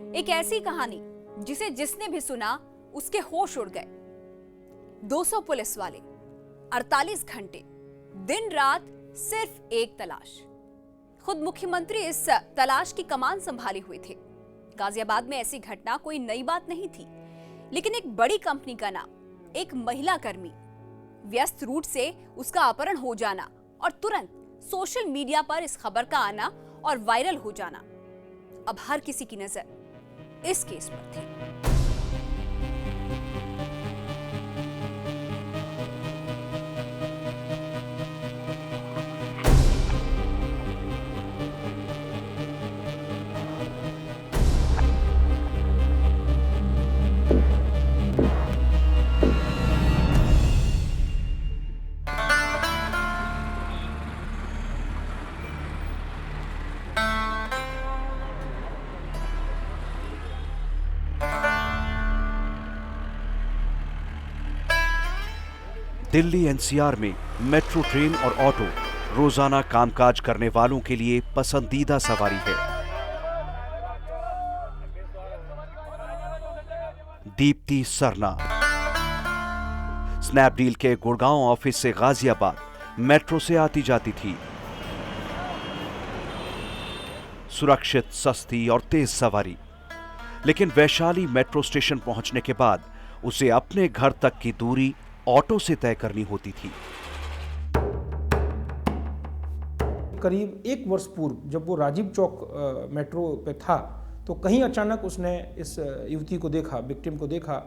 एक ऐसी कहानी जिसे जिसने भी सुना उसके होश उड़ गए। 200 पुलिस वाले, 48 घंटे, दिन रात सिर्फ एक तलाश। खुद मुख्यमंत्री इस तलाश की कमान संभाली हुई थे। गाजियाबाद में ऐसी घटना कोई नई बात नहीं थी, लेकिन एक बड़ी कंपनी का नाम, एक महिला कर्मी, व्यस्त रूट से उसका अपहरण हो जाना और तुरंत सोशल मीडिया पर इस खबर का आना और वायरल हो जाना। अब हर किसी की नजर इस केस पर थी। दिल्ली एनसीआर में मेट्रो ट्रेन और ऑटो रोजाना कामकाज करने वालों के लिए पसंदीदा सवारी है। दीप्ति सरना स्नैपडील के गुड़गांव ऑफिस से गाजियाबाद मेट्रो से आती जाती थी। सुरक्षित, सस्ती और तेज सवारी। लेकिन वैशाली मेट्रो स्टेशन पहुंचने के बाद उसे अपने घर तक की दूरी ऑटो से तय करनी होती थी। करीब 1 वर्ष पूर्व जब वो राजीव चौक मेट्रो पे था, तो कहीं अचानक उसने इस युवती को देखा, विक्टिम को देखा,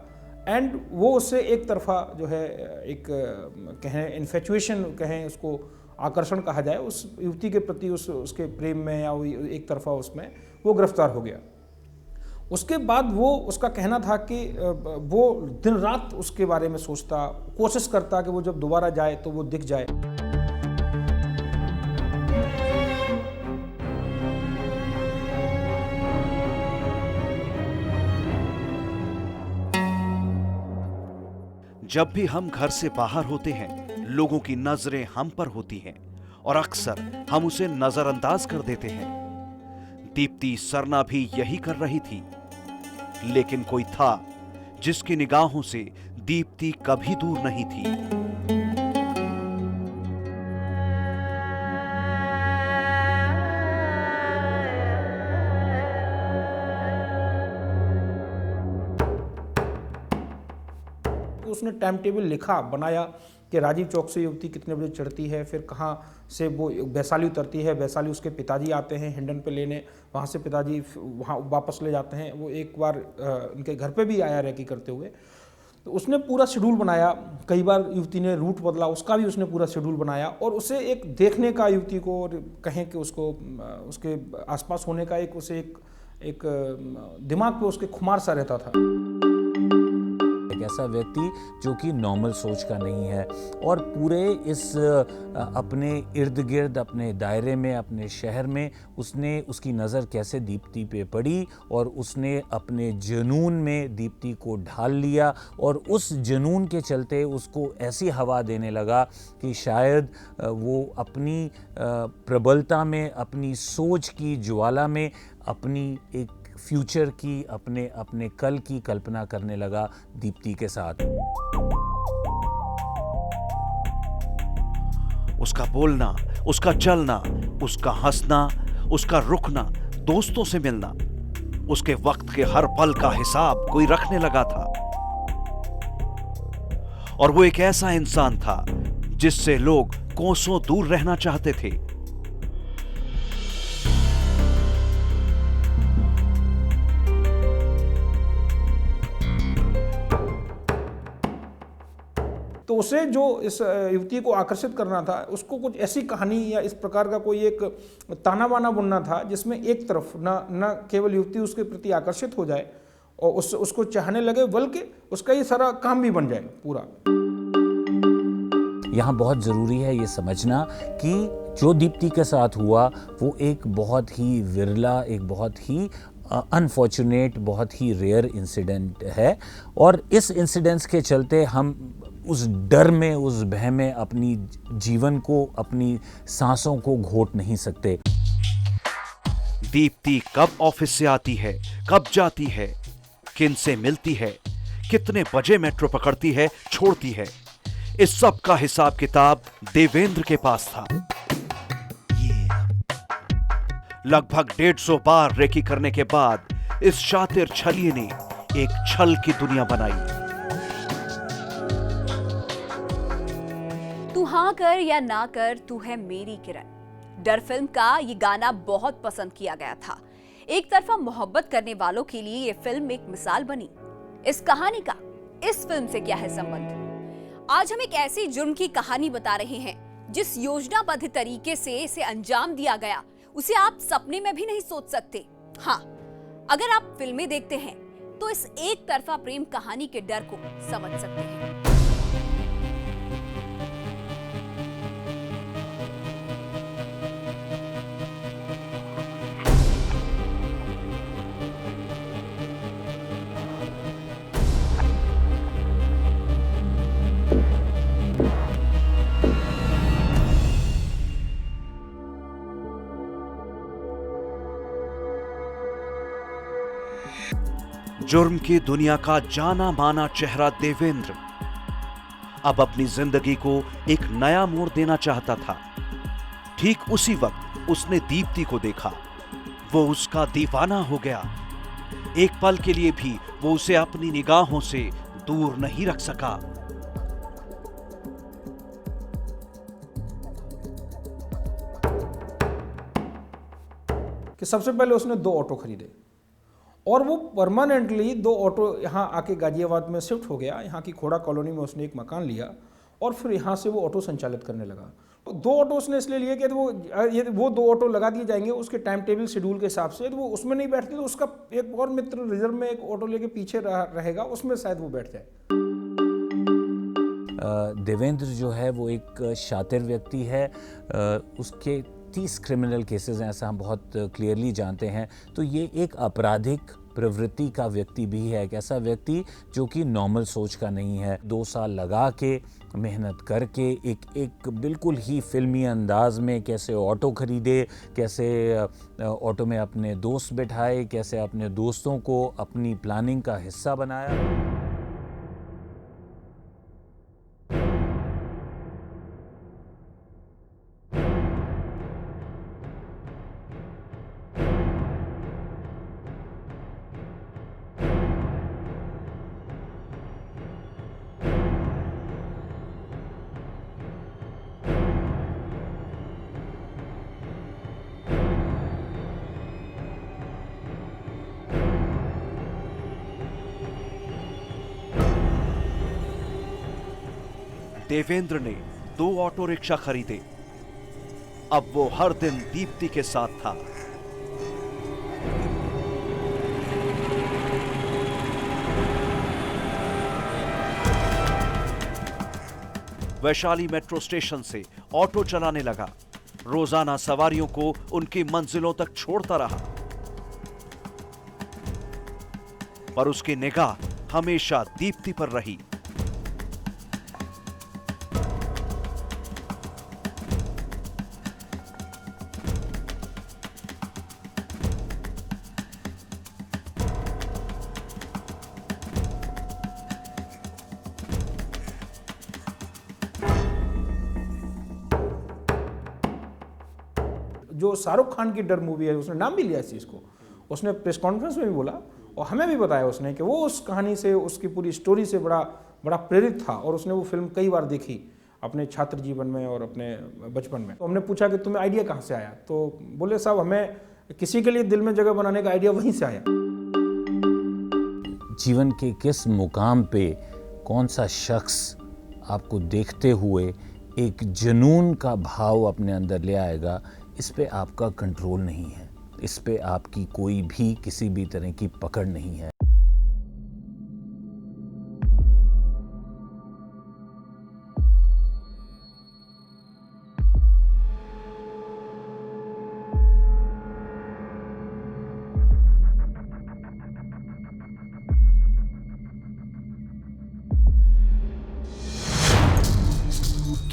एंड वो उससे एक तरफा जो है, एक कहें इन्फेचुएशन कहें, उसको आकर्षण कहा जाए, उस युवती के प्रति उसके प्रेम में या एक तरफा उसमें वो गिरफ्तार हो गया। उसके बाद वो, उसका कहना था कि वो दिन रात उसके बारे में सोचता, कोशिश करता कि वो जब दोबारा जाए तो वो दिख जाए। जब भी हम घर से बाहर होते हैं, लोगों की नजरें हम पर होती हैं और अक्सर हम उसे नजरअंदाज कर देते हैं। दीप्ति सरना भी यही कर रही थी, लेकिन कोई था जिसकी निगाहों से दीप्ति कभी दूर नहीं थी। उसने टाइम टेबल लिखा, बनाया कि राजीव चौक से युवती कितने बजे चढ़ती है, फिर कहाँ से वो वैशाली उतरती है, वैशाली उसके पिताजी आते हैं हिंडन पे लेने, वहाँ से पिताजी वहाँ वापस ले जाते हैं। वो एक बार उनके घर पे भी आया रैकी करते हुए। तो उसने पूरा शेड्यूल बनाया। कई बार युवती ने रूट बदला, उसका भी उसने पूरा शेड्यूल बनाया, और उसे एक देखने का, युवती को, और कहें कि उसको उसके आसपास होने का उसे एक दिमाग पे उसके खुमार सा रहता था। एक ऐसा व्यक्ति जो कि नॉर्मल सोच का नहीं है और पूरे इस अपने इर्द गिर्द, अपने दायरे में, अपने शहर में उसकी नज़र कैसे दीप्ति पे पड़ी और उसने अपने जुनून में दीप्ति को ढाल लिया और उस जुनून के चलते उसको ऐसी हवा देने लगा कि शायद वो अपनी प्रबलता में, अपनी सोच की ज्वाला में, अपनी एक फ्यूचर की, अपने कल की कल्पना करने लगा दीप्ति के साथ। उसका बोलना, उसका चलना, उसका हंसना, उसका रुकना, दोस्तों से मिलना, उसके वक्त के हर पल का हिसाब कोई रखने लगा था। और वो एक ऐसा इंसान था जिससे लोग कोसों दूर रहना चाहते थे। तो उसे जो इस युवती को आकर्षित करना था, उसको कुछ ऐसी कहानी या इस प्रकार का कोई एक ताना बाना बुनना था जिसमें एक तरफ न केवल युवती उसके प्रति आकर्षित हो जाए और उसको चाहने लगे, बल्कि उसका ये सारा काम भी बन जाए पूरा। यहाँ बहुत ज़रूरी है ये समझना कि जो दीप्ति के साथ हुआ वो एक बहुत ही विरला, एक बहुत ही अनफॉर्चुनेट, बहुत ही रेयर इंसिडेंट है और इस इंसिडेंट्स के चलते हम उस डर में, उस भय में अपनी जीवन को, अपनी सांसों को घोट नहीं सकते। दीप्ति कब ऑफिस से आती है, कब जाती है, किन से मिलती है, कितने बजे मेट्रो पकड़ती है, छोड़ती है, इस सब का हिसाब किताब देवेंद्र के पास था। लगभग 150 बार रेकी करने के बाद इस शातिर छलिए ने एक छल की दुनिया बनाई। तू हाँ कर या ना कर, तू है मेरी किरण। डर फिल्म का ये गाना बहुत पसंद किया गया था। एक तरफा मोहब्बत करने वालों के लिए ये फिल्म एक मिसाल बनी। इस कहानी का इस फिल्म से क्या है संबंध? आज हम एक ऐसी जुर्म की कहानी बता रहे हैं जिस योजनाबद्ध तरीके से इसे अंजाम दिया गया, उसे आप सपने में भी नहीं सोच सकते। हाँ, अगर आप फिल्में देखते हैं तो इस एक तरफा प्रेम कहानी के डर को समझ सकते हैं। जुर्म की दुनिया का जाना माना चेहरा देवेंद्र अब अपनी जिंदगी को एक नया मोड़ देना चाहता था। ठीक उसी वक्त उसने दीप्ति को देखा। वो उसका दीवाना हो गया। एक पल के लिए भी वो उसे अपनी निगाहों से दूर नहीं रख सका। कि सबसे पहले उसने 2 ऑटो खरीदे और वो परमानेंटली 2 ऑटो यहाँ आके गाजियाबाद में शिफ्ट हो गया। यहाँ की खोड़ा कॉलोनी में उसने एक मकान लिया और फिर यहाँ से वो ऑटो संचालित करने लगा। तो 2 ऑटो उसने इसलिए लिए कि वो 2 ऑटो लगा दिए जाएंगे उसके टाइम टेबल शेड्यूल के हिसाब से। तो वो उसमें नहीं बैठते तो उसका एक और मित्र रिजर्व में एक ऑटो लेके पीछे रहेगा, उसमें शायद वो बैठ जाए। देवेंद्र जो है वो एक शातिर व्यक्ति है। उसके 30 क्रिमिनल केसेस हैं, ऐसा हम बहुत क्लियरली जानते हैं। तो ये एक आपराधिक प्रवृत्ति का व्यक्ति भी है, एक ऐसा व्यक्ति जो कि नॉर्मल सोच का नहीं है। 2 साल लगा के मेहनत करके एक बिल्कुल ही फिल्मी अंदाज में कैसे ऑटो खरीदे, कैसे ऑटो में अपने दोस्त बिठाए, कैसे अपने दोस्तों को अपनी प्लानिंग का हिस्सा बनाया। देवेंद्र ने 2 ऑटो रिक्शा खरीदे। अब वो हर दिन दीप्ति के साथ था। वैशाली मेट्रो स्टेशन से ऑटो चलाने लगा। रोजाना सवारियों को उनकी मंजिलों तक छोड़ता रहा, पर उसकी निगाह हमेशा दीप्ति पर रही। जो शाहरुख खान की डर मूवी है, उसने नाम भी लिया इस चीज़ को। उसने प्रेस कॉन्फ्रेंस में भी बोला और हमें भी बताया उसने कि वो उस कहानी से, उसकी पूरी स्टोरी से बड़ा प्रेरित था और उसने वो फिल्म कई बार देखी अपने छात्र जीवन में और अपने बचपन में। तो हमने पूछा कि तुम्हें आइडिया कहाँ से आया, तो बोले साहब हमें किसी के लिए दिल में जगह बनाने का आइडिया वहीं से आया। जीवन के किस मुकाम पे कौन सा शख्स आपको देखते हुए एक जुनून का भाव अपने अंदर ले आएगा, इस पे आपका कंट्रोल नहीं है, इस पे आपकी कोई भी किसी भी तरह की पकड़ नहीं है।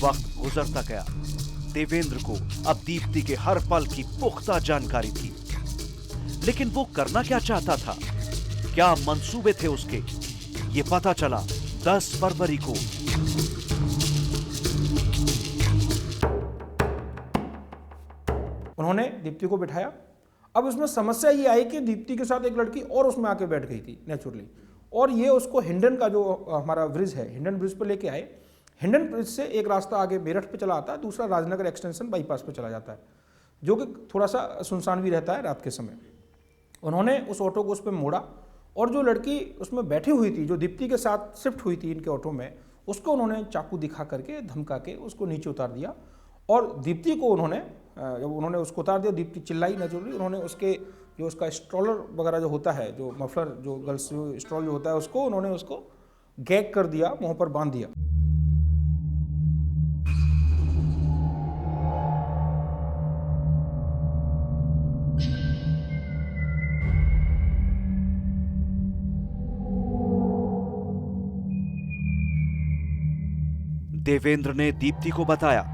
वक्त गुजरता गया। देवेंद्र को अब दीप्ति के हर पल की पुख्ता जानकारी थी। लेकिन वो करना क्या चाहता था, क्या मंसूबे थे उसके, ये पता चला 10 फरवरी को। उन्होंने दीप्ति को बिठाया। अब उसमें समस्या ये आई कि दीप्ति के साथ एक लड़की और उसमें आके बैठ गई थी नेचुरली, और ये उसको हिंडन का जो हमारा ब्रिज है, हिंडन ब्रिज पर लेके आए। हिंडन ब्रिज से एक रास्ता आगे मेरठ पे चला आता है, दूसरा राजनगर एक्सटेंशन बाईपास पे चला जाता है, जो कि थोड़ा सा सुनसान भी रहता है रात के समय। उन्होंने उस ऑटो को उस पर मोड़ा, और जो लड़की उसमें बैठी हुई थी, जो दीप्ति के साथ शिफ्ट हुई थी इनके ऑटो में, उसको उन्होंने चाकू दिखा करके धमका के उसको नीचे उतार दिया। और दीप्ति को जब उन्होंने उसको उतार दिया, दीप्ति चिल्लाई नेचुरली। उन्होंने उसके जो उसका स्ट्रॉलर वगैरह जो होता है, जो मफलर, जो गर्ल्स जो स्ट्रॉल जो होता है, उन्होंने उसको गैग कर दिया, मुंह पर बांध दिया। देवेंद्र ने दीप्ति को बताया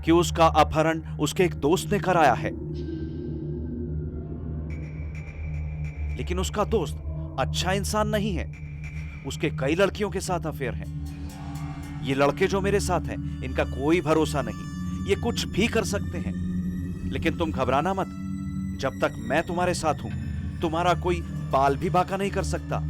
कि उसका अपहरण उसके एक दोस्त ने कराया है, लेकिन उसका दोस्त अच्छा इंसान नहीं है, उसके कई लड़कियों के साथ अफेयर हैं। ये लड़के जो मेरे साथ हैं, इनका कोई भरोसा नहीं, ये कुछ भी कर सकते हैं। लेकिन तुम घबराना मत, जब तक मैं तुम्हारे साथ हूं, तुम्हारा कोई बाल भी बांका नहीं कर सकता।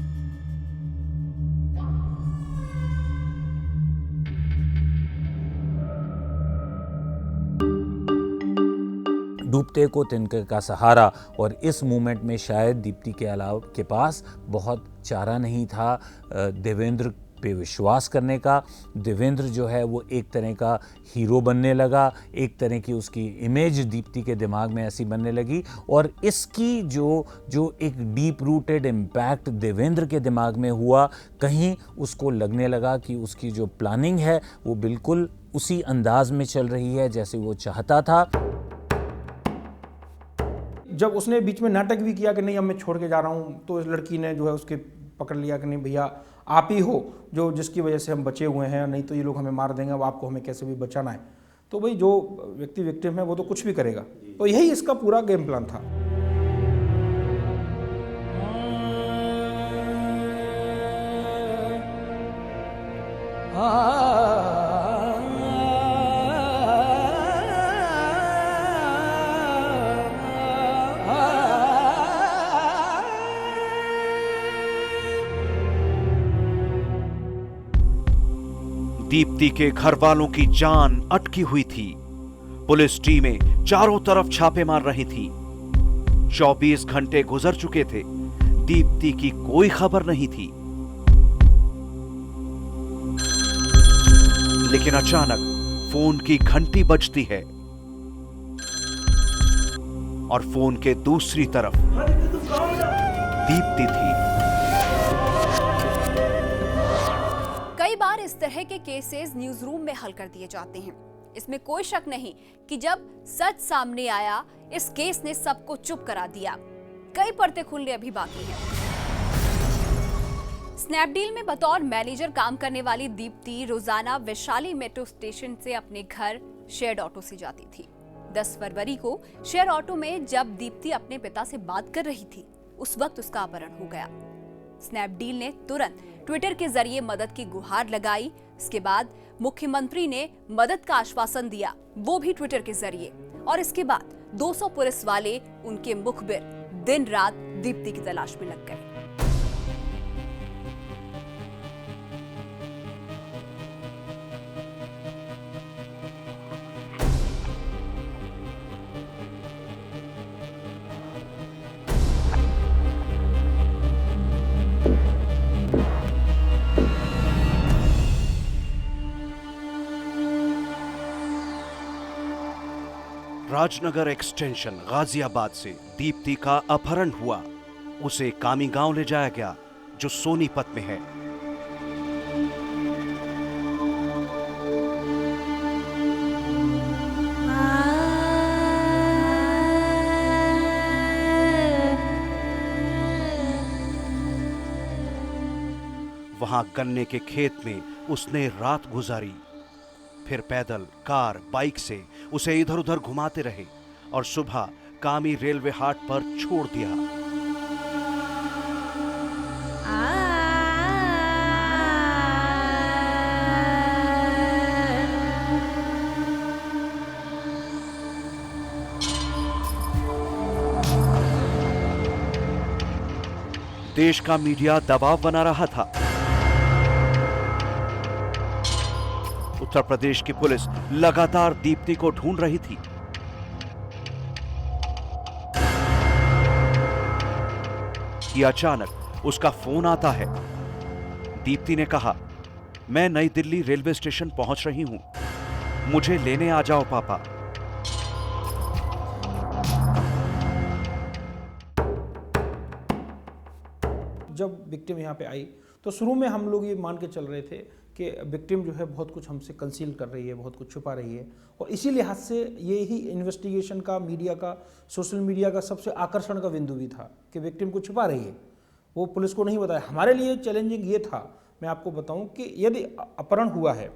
डूबते को तिनके का सहारा, और इस मूवमेंट में शायद दीप्ति के अलावा के पास बहुत चारा नहीं था देवेंद्र पे विश्वास करने का। देवेंद्र जो है वो एक तरह का हीरो बनने लगा, एक तरह की उसकी इमेज दीप्ति के दिमाग में ऐसी बनने लगी, और इसकी जो एक डीप रूटेड इम्पैक्ट देवेंद्र के दिमाग में हुआ, कहीं उसको लगने लगा कि उसकी जो प्लानिंग है वो बिल्कुल उसी अंदाज में चल रही है जैसे वो चाहता था। जब उसने बीच में नाटक भी किया कि नहीं अब मैं छोड़ के जा रहा हूँ, तो इस लड़की ने जो है उसके पकड़ लिया कि नहीं भैया आप ही हो जो जिसकी वजह से हम बचे हुए हैं, नहीं तो ये लोग हमें मार देंगे, अब आपको हमें कैसे भी बचाना है। तो भाई जो व्यक्ति विक्टिम है वो तो कुछ भी करेगा, तो यही इसका पूरा गेम प्लान था। दीप्ति के घर वालों की जान अटकी हुई थी। पुलिस टीमें चारों तरफ छापे मार रही थी। 24 घंटे गुजर चुके थे, दीप्ति की कोई खबर नहीं थी। लेकिन अचानक फोन की घंटी बजती है, और फोन के दूसरी तरफ दीप्ति थी। कई बार इस तरह के केसेस न्यूज रूम में हल कर दिए जाते हैं। इसमें कोई शक नहीं कि जब सच सामने आया, इस केस ने सबको चुप करा दिया। कई परतें खुलने अभी बाकी हैं। स्नैपडील में बतौर मैनेजर काम करने वाली दीप्ति रोजाना वैशाली मेट्रो स्टेशन से अपने घर शेयर्ड ऑटो से जाती थी। 10 फरवरी को शेयर ऑटो में जब दीप्ति अपने पिता से बात कर रही थी, उस वक्त उसका अपहरण हो गया। स्नैपडील ने तुरंत ट्विटर के जरिए मदद की गुहार लगाई। इसके बाद मुख्यमंत्री ने मदद का आश्वासन दिया, वो भी ट्विटर के जरिए। और इसके बाद 200 पुलिस वाले उनके मुखबिर दिन रात दीप्ति की तलाश में लग गए। राजनगर एक्सटेंशन गाजियाबाद से दीप्ति का अपहरण हुआ। उसे कामी गांव ले जाया गया जो सोनीपत में है। वहां गन्ने के खेत में उसने रात गुजारी। फिर पैदल, कार, बाइक से उसे इधर उधर घुमाते रहे और सुबह कामी रेलवे हाट पर छोड़ दिया। देश का मीडिया दबाव बना रहा था। उत्तर प्रदेश की पुलिस लगातार दीप्ति को ढूंढ रही थी। कि अचानक उसका फोन आता है। दीप्ति ने कहा, मैं नई दिल्ली रेलवे स्टेशन पहुंच रही हूं, मुझे लेने आ जाओ पापा। जब विक्टिम यहाँ पे आई तो शुरू में हम लोग ये मान के चल रहे थे कि विक्टिम जो है बहुत कुछ हमसे कंसील कर रही है, बहुत कुछ छुपा रही है, और इसी लिहाज से ये ही इन्वेस्टिगेशन का, मीडिया का, सोशल मीडिया का सबसे आकर्षण का बिंदु भी था कि विक्टिम को छुपा रही है, वो पुलिस को नहीं बताया। हमारे लिए चैलेंजिंग ये था, मैं आपको बताऊं कि यदि अपहरण हुआ है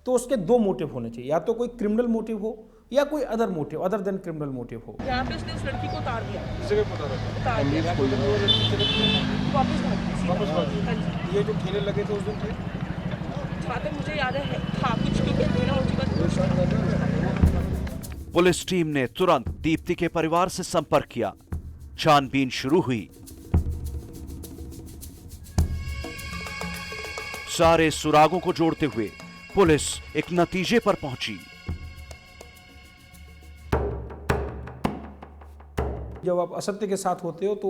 तो उसके दो मोटिव होने चाहिए, या तो कोई क्रिमिनल मोटिव हो या कोई other motive, other than criminal motive हो। यहाँ पे उसने उस लड़की को उतार दिया, उतार दिया। वापस भाग गई। ये जो ठेले लगे थे उस दिन थे, जहाँ तक मुझे याद है था कुछ, क्योंकि अंधेरा हो चुका था। पुलिस टीम ने तुरंत दीप्ति के परिवार से संपर्क किया। छानबीन शुरू हुई। सारे सुरागों को जोड़ते हुए पुलिस एक नतीजे पर पहुंची। जब आप असत्य के साथ होते हो तो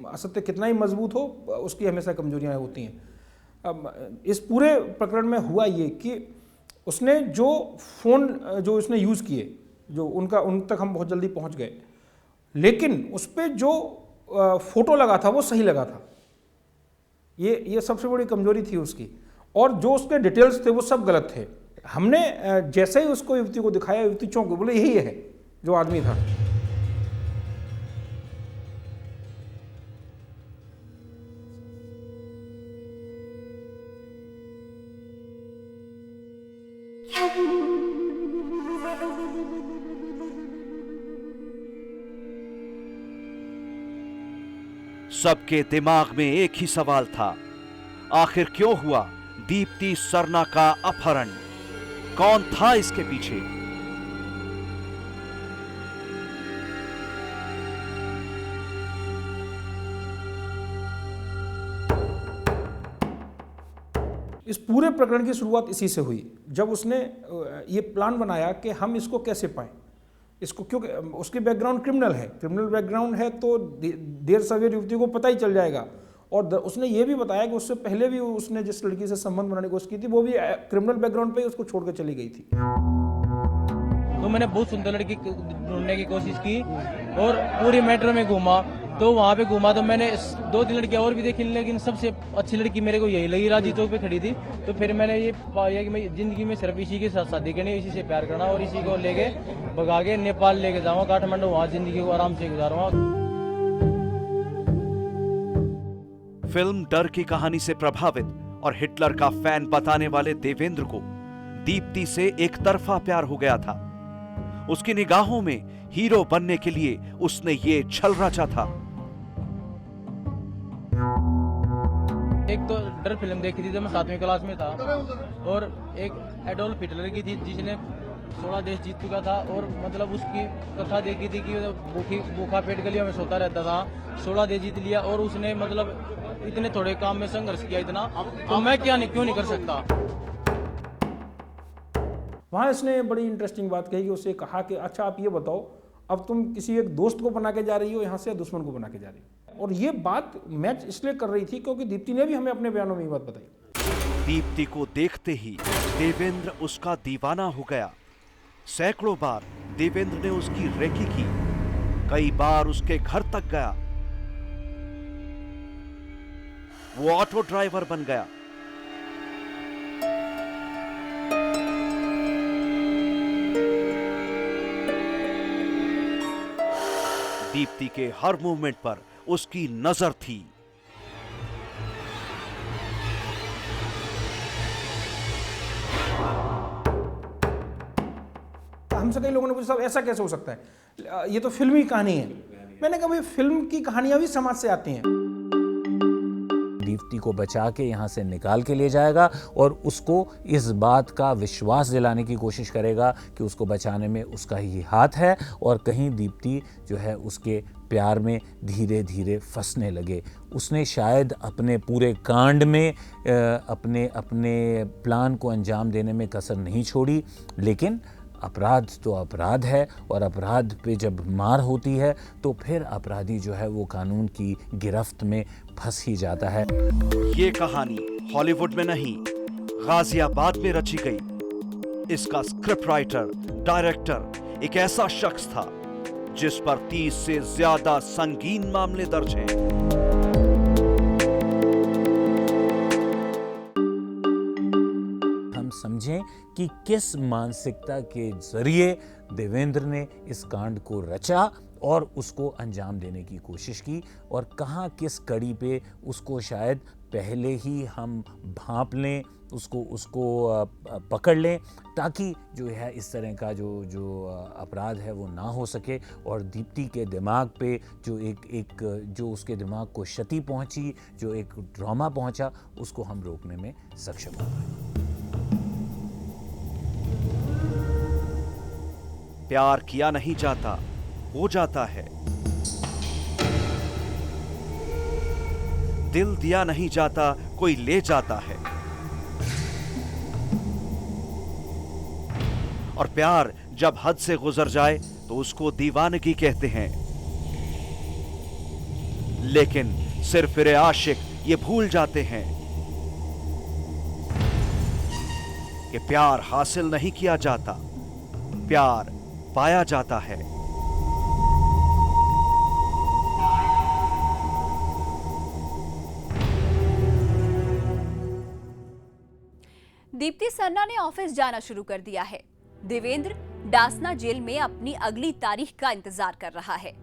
असत्य कितना ही मजबूत हो, उसकी हमेशा कमजोरियां होती हैं। अब इस पूरे प्रकरण में हुआ ये कि उसने जो फोन जो उसने यूज किए, जो उन तक हम बहुत जल्दी पहुंच गए, लेकिन उस पर जो फोटो लगा था वो सही लगा था। ये सबसे बड़ी कमजोरी थी उसकी, और जो उसके डिटेल्स थे वो सब गलत थे। हमने जैसे ही उसको युवती को दिखाया, युवती चौंक गई, बोले यही है जो आदमी था। सबके दिमाग में एक ही सवाल था, आखिर क्यों हुआ दीप्ति सरना का अपहरण? कौन था इसके पीछे? इस पूरे प्रकरण की शुरुआत इसी से हुई, जब उसने ये प्लान बनाया कि हम इसको कैसे पाएं, इसको, क्योंकि उसकी बैकग्राउंड क्रिमिनल है, क्रिमिनल बैकग्राउंड है तो देर सवेर युवती को पता ही चल जाएगा। और उसने ये भी बताया कि उससे पहले भी उसने जिस लड़की से संबंध बनाने की कोशिश की थी वो भी क्रिमिनल बैकग्राउंड पे ही उसको छोड़कर चली गई थी। तो मैंने बहुत सुंदर लड़की ढूंढने की कोशिश की और पूरी मेट्रो में घूमा, तो वहाँ पे घूमा तो मैंने 2-3 लड़कियाँ और भी देखी, लेकिन सबसे अच्छी लड़की मेरे को यही लगी, राजी चौक पे खड़ी थी। तो फिर मैंने ये पाया कि मैं जिंदगी में सिर्फ इसी के साथ शादी करनी, इसी से प्यार करना और इसी को लेके भगा के नेपाल लेके जाऊँगा, काठमांडू, वहाँ जिंदगी को आराम से गुजारूंगा। फिल्म डर की कहानी से प्रभावित और हिटलर का फैन बताने वाले देवेंद्र को दीप्ति से एक तरफा प्यार हो गया था। उसकी निगाहों में हीरो बनने के लिए उसने ये छल रचा था। एक तो डर फिल्म देखी थी जब मैं 7वीं क्लास में था, और एक एडोल्फ हिटलर की थी जिसने 16 देश जीत चुका था, और मतलब उसकी कथा देखी थी कि भूखा पेट गलियों में सोता रहता था, 16 देश जीत लिया, और उसने मतलब इतने थोड़े काम में संघर्ष किया इतना, तो मैं क्यों नहीं कर सकता। वहाँ इसने बड़ी इंटरेस्टिंग बात कही कि उसे कहा कि अच्छा आप ये बताओ, अब तुम किसी एक दोस्त को बना के जा रही हो यहाँ से या दुश्मन को बना के जा रही हो? और ये बात मैच इसलिए कर रही थी क्योंकि दीप्ति ने भी हमें अपने बयानों में ये बात बताई। दीप्ति को देखते ही देवेंद्र उसका दीवाना हो गया। सैकड़ों बार देवेंद्र ने उसकी रेकी की, कई बार उसके घर तक गया। वो ऑटो ड्राइवर बन गया। दीप्ति के हर मूवमेंट पर उसकी नजर थी। हमसे कई लोगों ने पूछा साहब ऐसा कैसे हो सकता है, ये तो फिल्मी कहानी है। मैंने कहा भाई फिल्म की कहानियां भी समाज से आती हैं। दीप्ति को बचा के यहाँ से निकाल के ले जाएगा और उसको इस बात का विश्वास दिलाने की कोशिश करेगा कि उसको बचाने में उसका ही हाथ है, और कहीं दीप्ति जो है उसके प्यार में धीरे धीरे फंसने लगे। उसने शायद अपने पूरे कांड में अपने प्लान को अंजाम देने में कसर नहीं छोड़ी, लेकिन अपराध तो अपराध है, और अपराध पे जब मार होती है तो फिर अपराधी जो है वो कानून की गिरफ्त में फंस ही जाता है। ये कहानी हॉलीवुड में नहीं, गाजियाबाद में रची गई। इसका स्क्रिप्ट राइटर, डायरेक्टर एक ऐसा शख्स था जिस पर 30 से ज्यादा संगीन मामले दर्ज हैं। हम समझें कि किस मानसिकता के जरिए देवेंद्र ने इस कांड को रचा और उसको अंजाम देने की कोशिश की, और कहाँ किस कड़ी पे उसको शायद पहले ही हम भांप लें, उसको पकड़ लें, ताकि जो है इस तरह का जो अपराध है वो ना हो सके, और दीप्ति के दिमाग पे जो उसके दिमाग को क्षति पहुंची, जो एक ड्रामा पहुंचा, उसको हम रोकने में सक्षम हो गए। प्यार किया नहीं जाता, हो जाता है। दिल दिया नहीं जाता, कोई ले जाता है। और प्यार जब हद से गुजर जाए तो उसको दीवानगी कहते हैं। लेकिन सिरफिरे आशिक ये भूल जाते हैं कि प्यार हासिल नहीं किया जाता, प्यार पाया जाता है। दीप्ति सरना ने ऑफिस जाना शुरू कर दिया है। देवेंद्र डासना जेल में अपनी अगली तारीख का इंतजार कर रहा है।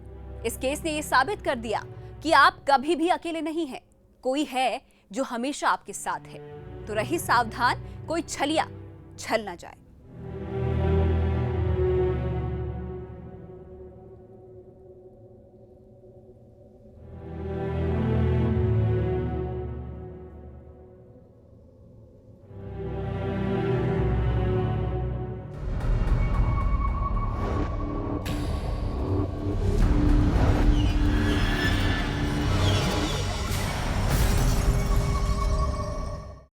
इस केस ने यह साबित कर दिया कि आप कभी भी अकेले नहीं हैं, कोई है जो हमेशा आपके साथ है। तो रही सावधान, कोई छलिया छल ना जाए।